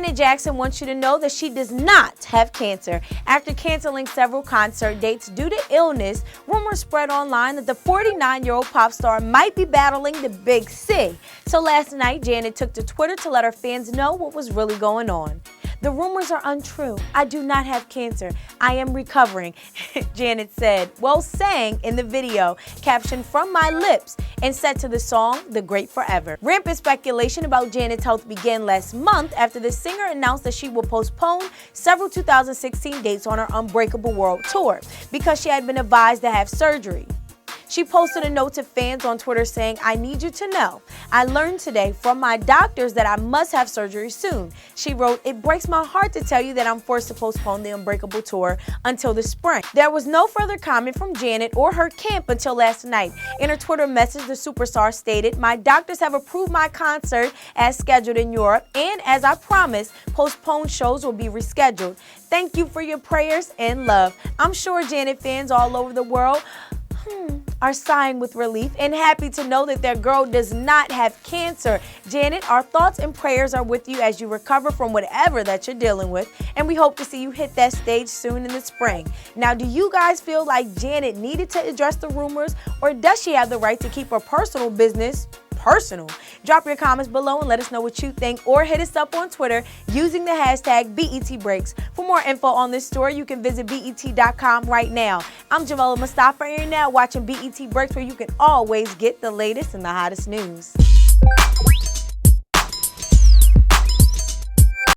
Janet Jackson wants you to know that she does not have cancer. After canceling several concert dates due to illness, rumors spread online that the 49-year-old pop star might be battling the Big C. So last night, Janet took to Twitter to let her fans know what was really going on. "The rumors are untrue. I do not have cancer. I am recovering," Janet said, while saying in the video, captioned "From my lips," and set to the song The Great Forever. Rampant speculation about Janet's health began last month after the singer announced that she will postpone several 2016 dates on her Unbreakable World Tour because she had been advised to have surgery. She posted a note to fans on Twitter saying, "I need you to know, I learned today from my doctors that I must have surgery soon." She wrote, "It breaks my heart to tell you that I'm forced to postpone the Unbreakable tour until the spring." There was no further comment from Janet or her camp until last night. In her Twitter message, the superstar stated, "My doctors have approved my concert as scheduled in Europe, and as I promised, postponed shows will be rescheduled. Thank you for your prayers and love." I'm sure Janet fans all over the world are sighing with relief and happy to know that their girl does not have cancer. Janet, our thoughts and prayers are with you as you recover from whatever that you're dealing with, and we hope to see you hit that stage soon in the spring. Now, do you guys feel like Janet needed to address the rumors, or does she have the right to keep her personal business personal? Drop your comments below and let us know what you think, or hit us up on Twitter using the hashtag BETBreaks. For more info on this story, you can visit BET.com right now. I'm Jamila Mustafa, and you're now watching BET Breaks, where you can always get the latest and the hottest news.